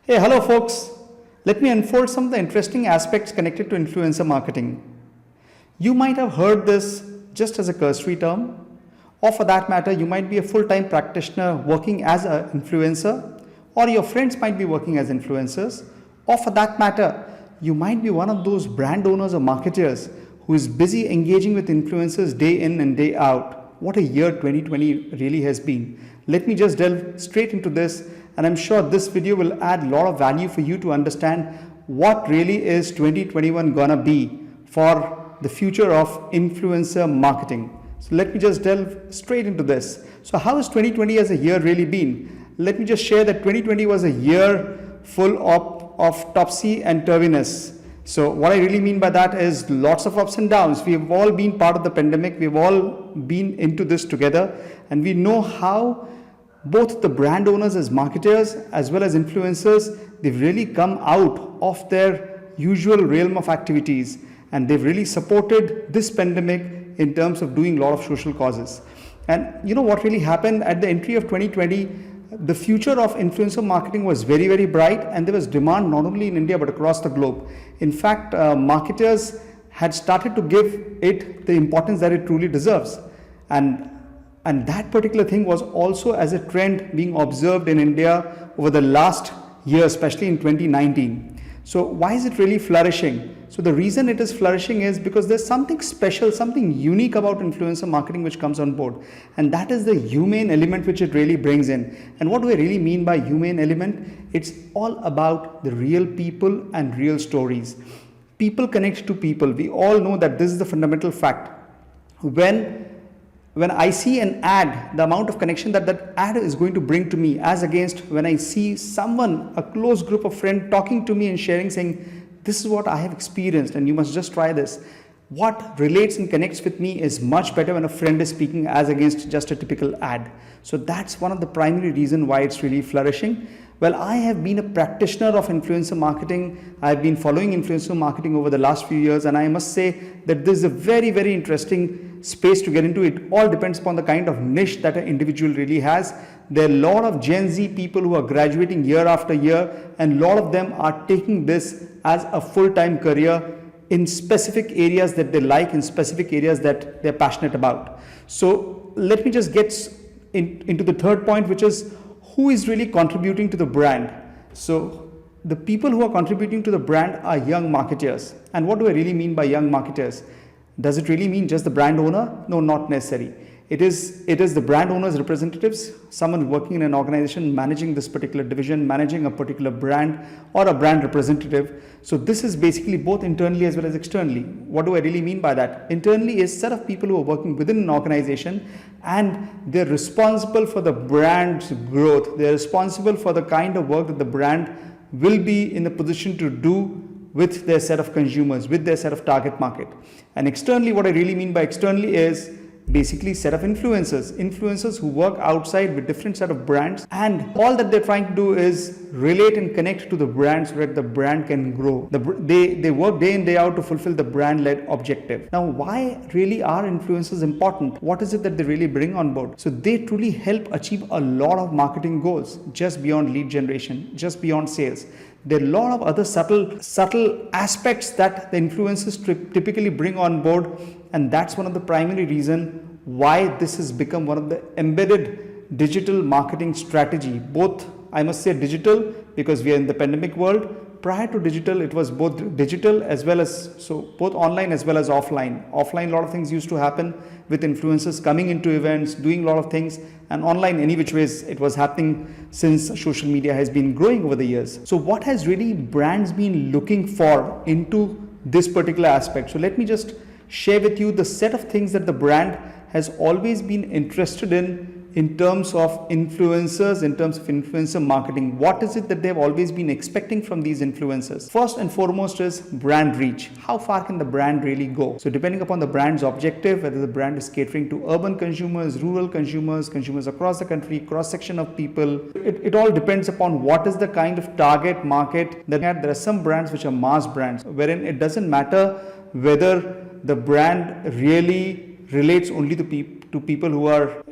Hey, hello folks. Let me unfold some of the interesting aspects connected to influencer marketing. You might have heard this just as a cursory term, or for that matter, you might be a full-time practitioner working as an influencer, or your friends might be working as influencers, or for that matter, you might be one of those brand owners or marketers who is busy engaging with influencers day in and day out. What a year 2020 really has been. Let me just delve straight into this, and I'm sure this video will add a lot of value for you to understand what really is 2021 gonna be for the future of influencer marketing. So let me just delve straight into this. So how has 2020 as a year really been? Let me just share that 2020 was a year full of topsy and turviness. So what I really mean by that is lots of ups and downs. We have all been part of the pandemic. We've all been into this together, and we know how both the brand owners as marketers as well as influencers, they've really come out of their usual realm of activities, and they've really supported this pandemic in terms of doing a lot of social causes. And you know what really happened at the entry of 2020? The future of influencer marketing was very, very bright, and there was demand not only in India but across the globe. In fact, marketers had started to give it the importance that it truly deserves. And that particular thing was also as a trend being observed in India over the last year, especially in 2019. So why is it really flourishing? So the reason it is flourishing is because there's something special, something unique about influencer marketing which comes on board. And that is the humane element which it really brings in. And what do I really mean by humane element? It's all about the real people and real stories. People connect to people. We all know that this is the fundamental fact. When I see an ad, the amount of connection that that ad is going to bring to me, as against when I see someone, a close group of friends talking to me and sharing, saying, this is what I have experienced and you must just try this. What relates and connects with me is much better when a friend is speaking as against just a typical ad. So that's one of the primary reasons why it's really flourishing. Well, I have been a practitioner of influencer marketing. I've been following influencer marketing over the last few years, and I must say that this is a very, very interesting space to get into. It all depends upon the kind of niche that an individual really has. There are a lot of Gen Z people who are graduating year after year, and a lot of them are taking this as a full-time career in specific areas that they like, in specific areas that they're passionate about. So let me just get into the third point, which is who is really contributing to the brand. So the people who are contributing to the brand are young marketers. And what do I really mean by young marketers? Does it really mean just the brand owner? No, not necessarily. It is the brand owner's representatives, someone working in an organization, managing this particular division, managing a particular brand, or a brand representative. So this is basically both internally as well as externally. What do I really mean by that? Internally is a set of people who are working within an organization, and they're responsible for the brand's growth. They're responsible for the kind of work that the brand will be in a position to do with their set of consumers, with their set of target market. And externally, what I really mean by externally is basically set of influencers who work outside with different set of brands, and all that they're trying to do is relate and connect to the brand so that the brand can grow. They work day in, day out to fulfill the brand-led objective. Now, why really are influencers important? What is it that they really bring on board? So they truly help achieve a lot of marketing goals, just beyond lead generation, just beyond sales. There are a lot of other subtle aspects that the influencers typically bring on board, and that's one of the primary reasons why this has become one of the embedded digital marketing strategy. Both, I must say, digital, because we are in the pandemic world. Prior to digital, it was both digital as well as, so both online as well as offline. Offline, a lot of things used to happen with influencers coming into events, doing a lot of things, and online, any which ways, it was happening since social media has been growing over the years. So what has really brands been looking for into this particular aspect? So let me just share with you the set of things that the brand has always been interested in terms of influencers, in terms of influencer marketing. What is it that they've always been expecting from these influencers? First and foremost is brand reach. How far can the brand really go? So depending upon the brand's objective, whether the brand is catering to urban consumers, rural consumers, consumers across the country, cross-section of people, it all depends upon what is the kind of target market that there are some brands which are mass brands, wherein it doesn't matter whether the brand really relates only to people who are,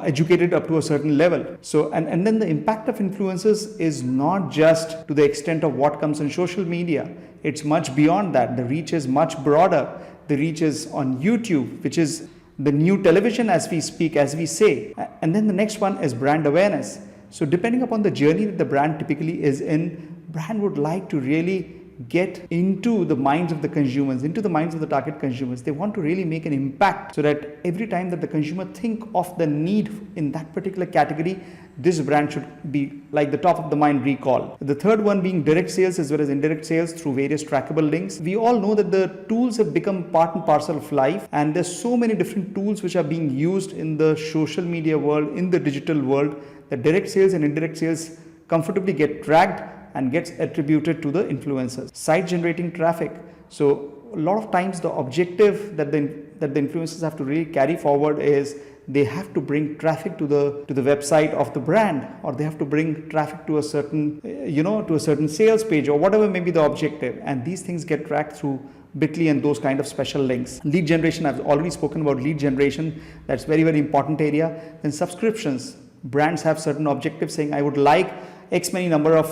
educated up to a certain level. So, and then the impact of influencers is not just to the extent of what comes on social media. It's much beyond that. The reach is much broader. The reach is on YouTube, which is the new television as we speak, as we say. And then the next one is brand awareness. So depending upon the journey that the brand typically is in, brand would like to really get into the minds of the consumers, into the minds of the target consumers. They want to really make an impact so that every time that the consumer think of the need in that particular category, this brand should be like the top of the mind recall. The third one being direct sales as well as indirect sales through various trackable links. We all know that the tools have become part and parcel of life, and there's so many different tools which are being used in the social media world, in the digital world, that direct sales and indirect sales comfortably get tracked and gets attributed to the influencers. Site generating traffic. So a lot of times the objective that the influencers have to really carry forward is they have to bring traffic to the website of the brand, or they have to bring traffic to a certain to a certain sales page, or whatever may be the objective. And these things get tracked through Bitly and those kind of special links. Lead generation, I've already spoken about lead generation. That's very, very important area. Then subscriptions. Brands have certain objectives saying, I would like X many number of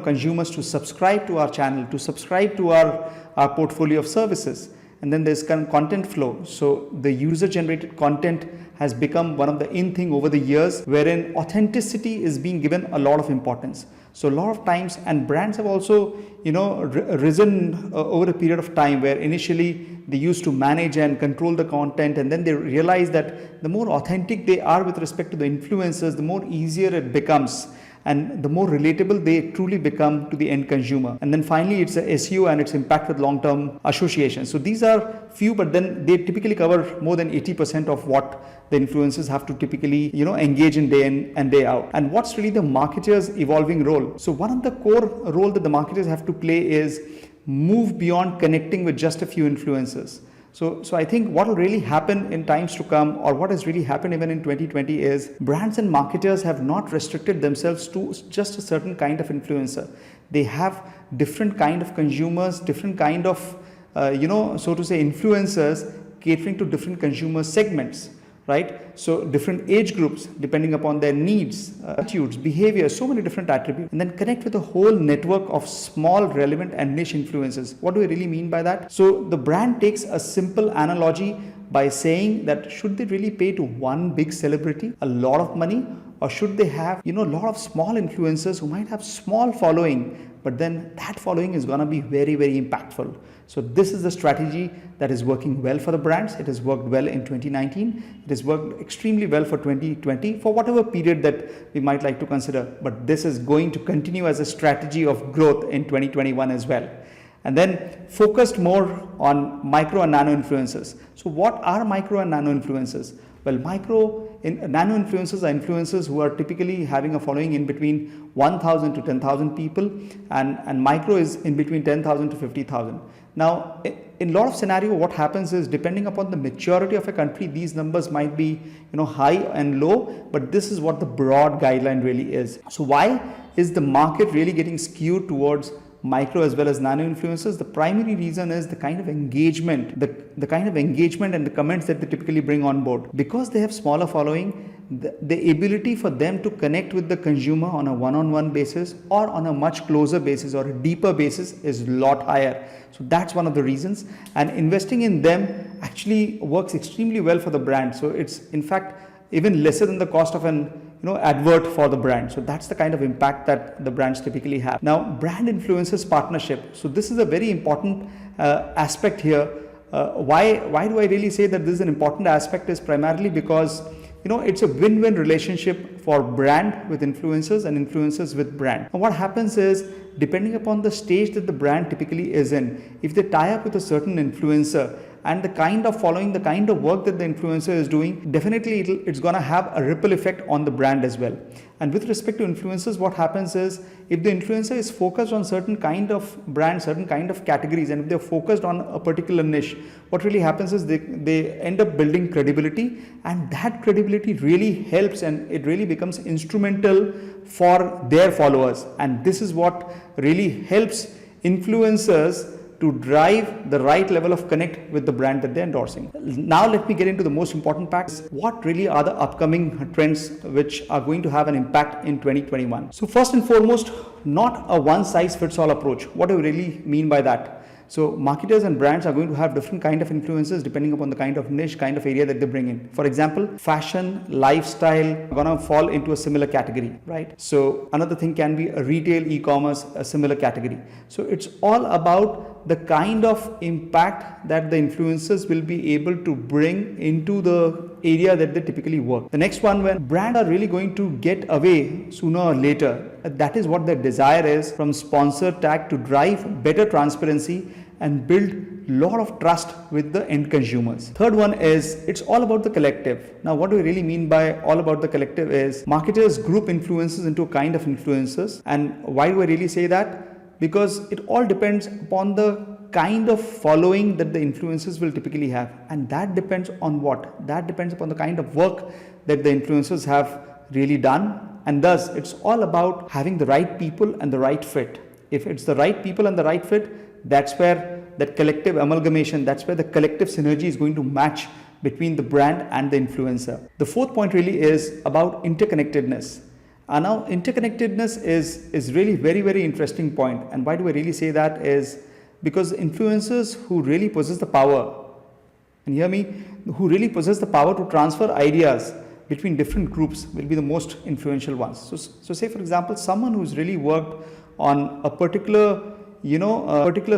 consumers to subscribe to our channel, to subscribe to our portfolio of services. And then there's content flow. So the user generated content has become one of the in thing over the years, wherein authenticity is being given a lot of importance. So a lot of times, and brands have also risen over a period of time, where initially they used to manage and control the content, and then they realize that the more authentic they are with respect to the influencers, the more easier it becomes, and the more relatable they truly become to the end consumer. And then finally, it's the SEO and its impact with long-term association. So these are few, but then they typically cover more than 80% of what the influencers have to typically engage in day in and day out. And what's really the marketer's evolving role? So one of the core role that the marketers have to play is move beyond connecting with just a few influencers. So I think what will really happen in times to come, or what has really happened even in 2020, is brands and marketers have not restricted themselves to just a certain kind of influencer. They have different kind of consumers, different kind of, so to say, influencers catering to different consumer segments, right? So different age groups, depending upon their needs, attitudes, behavior, so many different attributes, and then connect with a whole network of small, relevant and niche influencers. What do I really mean by that? So the brand takes a simple analogy by saying that should they really pay to one big celebrity a lot of money, or should they have, a lot of small influencers who might have small following, but then that following is going to be very, very impactful. So this is the strategy that is working well for the brands. It has worked well in 2019. It has worked extremely well for 2020, for whatever period that we might like to consider. But this is going to continue as a strategy of growth in 2021 as well. And then focused more on micro and nano influencers. So what are micro and nano influencers? Well, nano influencers are influencers who are typically having a following in between 1,000 to 10,000 people, and micro is in between 10,000 to 50,000. Now, in a lot of scenario, what happens is, depending upon the maturity of a country, these numbers might be high and low, but this is what the broad guideline really is. So why is the market really getting skewed towards micro as well as nano influencers? The primary reason is the kind of engagement, the kind of engagement and the comments that they typically bring on board. Because they have smaller following, the ability for them to connect with the consumer on a one-on-one basis, or on a much closer basis or a deeper basis, is a lot higher. So that's one of the reasons, and investing in them actually works extremely well for the brand. So it's in fact even lesser than the cost of an advert for the brand. So that's the kind of impact that the brands typically have. Now, brand influencers partnership. So this is a very important aspect here. Why do I really say that this is an important aspect? Is primarily because it's a win-win relationship for brand with influencers and influencers with brand. And what happens is, depending upon the stage that the brand typically is in, if they tie up with a certain influencer, and the kind of following, the kind of work that the influencer is doing, definitely it's going to have a ripple effect on the brand as well. And with respect to influencers, what happens is, if the influencer is focused on certain kind of brand, certain kind of categories, and if they're focused on a particular niche, what really happens is they end up building credibility, and that credibility really helps, and it really becomes instrumental for their followers. And this is what really helps influencers to drive the right level of connect with the brand that they're endorsing. Now let me get into the most important facts. What really are the upcoming trends which are going to have an impact in 2021? So first and foremost, not a one size fits all approach. What do we really mean by that? So marketers and brands are going to have different kind of influences depending upon the kind of niche, kind of area that they bring in. For example, fashion, lifestyle are gonna fall into a similar category, right? So another thing can be a retail, e-commerce, a similar category. So it's all about the kind of impact that the influencers will be able to bring into the area that they typically work. The next one, when brands are really going to get away sooner or later, that is what their desire is, from sponsor tag to drive better transparency and build lot of trust with the end consumers. Third one is, it's all about the collective. Now what do we really mean by all about the collective is, marketers group influencers into a kind of influencers. And why do I really say that? Because it all depends upon the kind of following that the influencers will typically have, and that depends on what? That depends upon the kind of work that the influencers have really done, and thus it's all about having the right people and the right fit. If it's the right people and the right fit, that's where that collective amalgamation, that's where the collective synergy is going to match between the brand and the influencer. The fourth point really is about interconnectedness. And now interconnectedness is really very interesting point. And why do I really say that is because influencers who really possess the power, and hear me, who really possess the power to transfer ideas between different groups will be the most influential ones. So say for example, someone who's really worked on a particular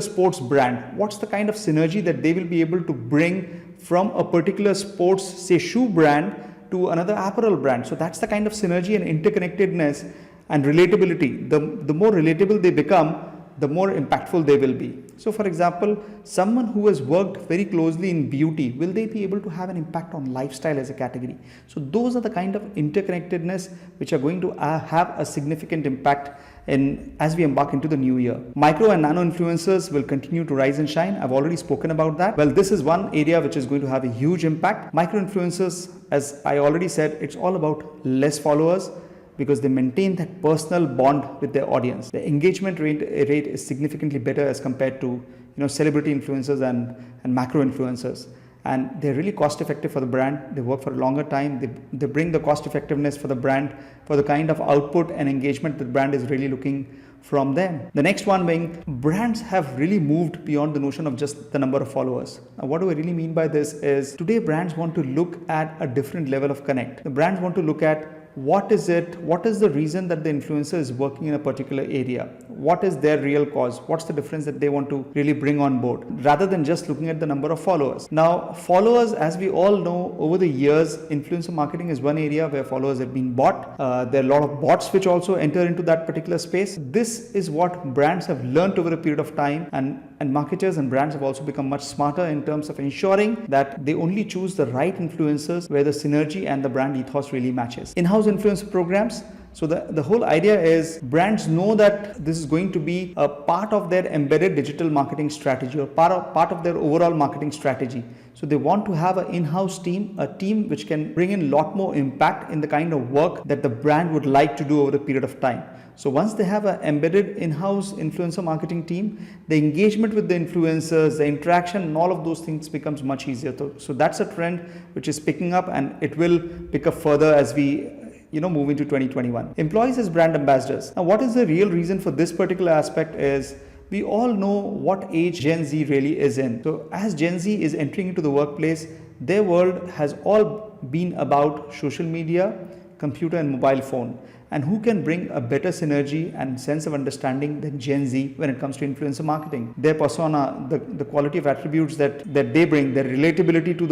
sports brand, what's the kind of synergy that they will be able to bring from a particular sports, say shoe brand, to another apparel brand. So that's the kind of synergy and interconnectedness and relatability. The more relatable they become, the more impactful they will be. So for example, someone who has worked very closely in beauty, will they be able to have an impact on lifestyle as a category? So those are the kind of interconnectedness which are going to have a significant impact as we embark into the new year. Micro and nano influencers will continue to rise and shine. I've already spoken about that. Well, this is one area which is going to have a huge impact. Micro influencers, as I already said, it's all about less followers, because they maintain that personal bond with their audience. The engagement rate is significantly better as compared to celebrity influencers and macro influencers. And they're really cost effective for the brand. They work for a longer time. They bring the cost effectiveness for the brand, for the kind of output and engagement that the brand is really looking from them. The next one being, brands have really moved beyond the notion of just the number of followers. Now what do I really mean by this is, today brands want to look at a different level of connect. The brands want to look at what is the reason that the influencer is working in a particular area? What is their real cause? What's the difference that they want to really bring on board, rather than just looking at the number of followers? Now, followers, as we all know, over the years, influencer marketing is one area where followers have been bought. There are a lot of bots which also enter into that particular space. This is what brands have learned over a period of time, and marketers and brands have also become much smarter in terms of ensuring that they only choose the right influencers where the synergy and the brand ethos really matches. In-house influencer programs. So the whole idea is, brands know that this is going to be a part of their embedded digital marketing strategy, or part of their overall marketing strategy. So they want to have an in-house team, a team which can bring in a lot more impact in the kind of work that the brand would like to do over a period of time. So once they have an embedded in-house influencer marketing team, the engagement with the influencers, the interaction, and all of those things becomes much easier. So that's a trend which is picking up, and it will pick up further as we move into 2021. Employees as brand ambassadors. Now, what is the real reason for this particular aspect is, we all know what age Gen Z really is in. So as Gen Z is entering into the workplace, their world has all been about social media, computer and mobile phone. And who can bring a better synergy and sense of understanding than Gen Z when it comes to influencer marketing? Their persona, the quality of attributes that they bring, their relatability to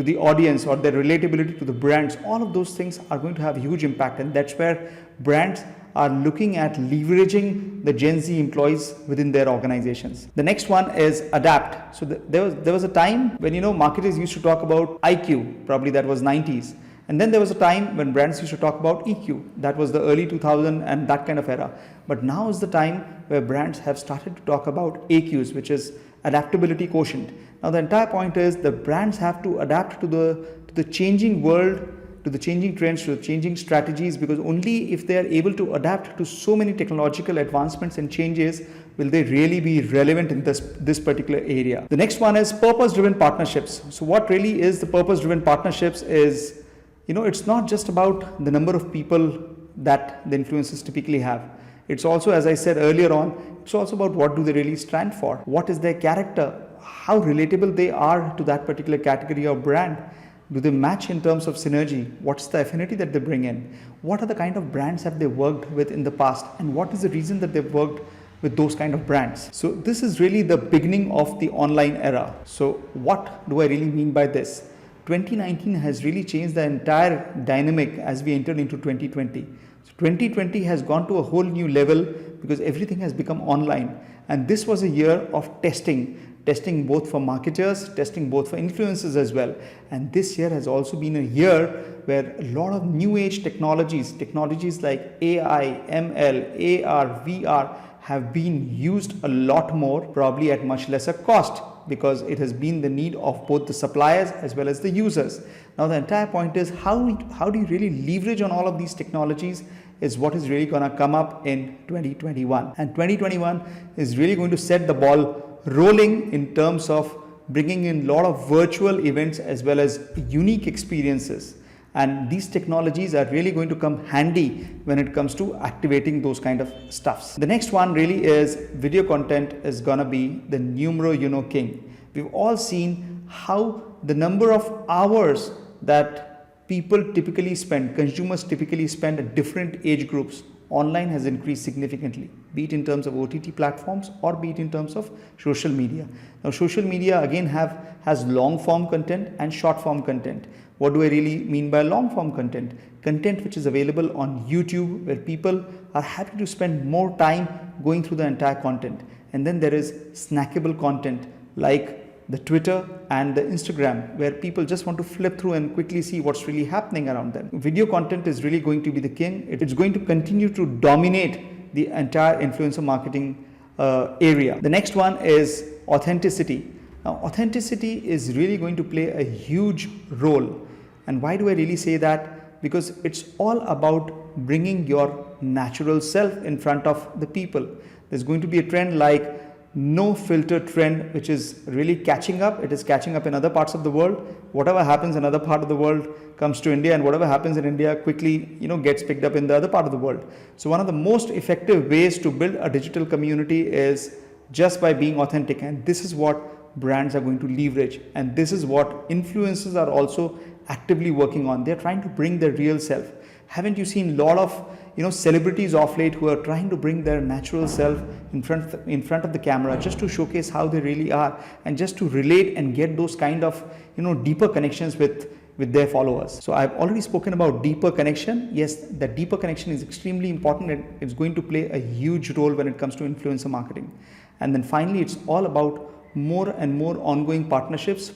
the audience, or their relatability to the brands, all of those things are going to have a huge impact. And that's where brands are looking at leveraging the Gen Z employees within their organizations. The next one is adapt. So there was a time when marketers used to talk about IQ, probably that was 90s. And then there was a time when brands used to talk about EQ. That was the early 2000 and that kind of era. But now is the time where brands have started to talk about AQs, which is adaptability quotient. Now the entire point is, the brands have to adapt to the changing world, to the changing trends, to the changing strategies, because only if they are able to adapt to so many technological advancements and changes will they really be relevant in this particular area. The next one is purpose-driven partnerships. So what really is the purpose-driven partnerships is, it's not just about the number of people that the influencers typically have. It's also, as I said earlier on, it's also about what do they really stand for, what is their character, how relatable they are to that particular category or brand. Do they match in terms of synergy? What's the affinity that they bring in? What are the kind of brands have they worked with in the past? And what is the reason that they've worked with those kind of brands? So this is really the beginning of the online era. So what do I really mean by this? 2019 has really changed the entire dynamic as we entered into 2020. So 2020 has gone to a whole new level because everything has become online. And this was a year of testing both for marketers, testing both for influencers as well. And this year has also been a year where a lot of new age technologies like AI, ML, AR, VR have been used a lot more, probably at much lesser cost, because it has been the need of both the suppliers as well as the users. Now the entire point is how do you really leverage on all of these technologies is what is really going to come up in 2021. And 2021 is really going to set the ball rolling in terms of bringing in a lot of virtual events as well as unique experiences. And these technologies are really going to come handy when it comes to activating those kind of stuffs. The next one really is video content is gonna be the numero uno king. We've all seen how the number of hours that people typically spend, consumers typically spend at different age groups online has increased significantly, be it in terms of OTT platforms or be it in terms of social media. Now social media again has long form content and short form content. What do I really mean by long form content? Content which is available on YouTube, where people are happy to spend more time going through the entire content. And then there is snackable content like the Twitter and the Instagram, where people just want to flip through and quickly see what's really happening around them. Video content is really going to be the king. It's going to continue to dominate the entire influencer marketing area. The next one is authenticity. Now, authenticity is really going to play a huge role. And why do I really say that? Because it's all about bringing your natural self in front of the people. There's going to be a trend like no filter trend, which is really catching up. It is catching up in other parts of the world. Whatever happens in other part of the world comes to India, and whatever happens in India quickly gets picked up in the other part of the world. So one of the most effective ways to build a digital community is just by being authentic, and this is what brands are going to leverage, and this is what influencers are also actively working on. They're trying to bring their real self. Haven't you seen a lot of celebrities of late who are trying to bring their natural self in front of the camera just to showcase how they really are and just to relate and get those kind of deeper connections with their followers. So I've already spoken about deeper connection. Yes, that deeper connection is extremely important, and it's going to play a huge role when it comes to influencer marketing. And then finally, it's all about more and more ongoing partnerships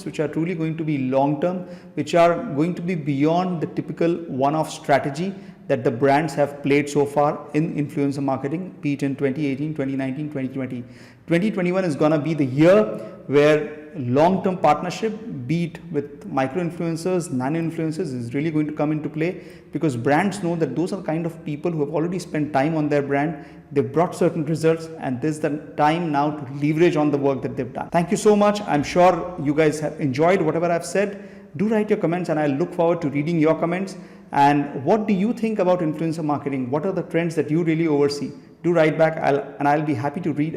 which are truly going to be long term, which are going to be beyond the typical one-off strategy that the brands have played so far in influencer marketing, be it in 2018, 2019, 2020. 2021 is going to be the year where long-term partnership, be it with micro-influencers, nano-influencers, is really going to come into play, because brands know that those are the kind of people who have already spent time on their brand. They've brought certain results, and this is the time now to leverage on the work that they've done. Thank you so much. I'm sure you guys have enjoyed whatever I've said. Do write your comments, and I look forward to reading your comments. And what do you think about influencer marketing? What are the trends that you really oversee? Do write back, and I'll be happy to read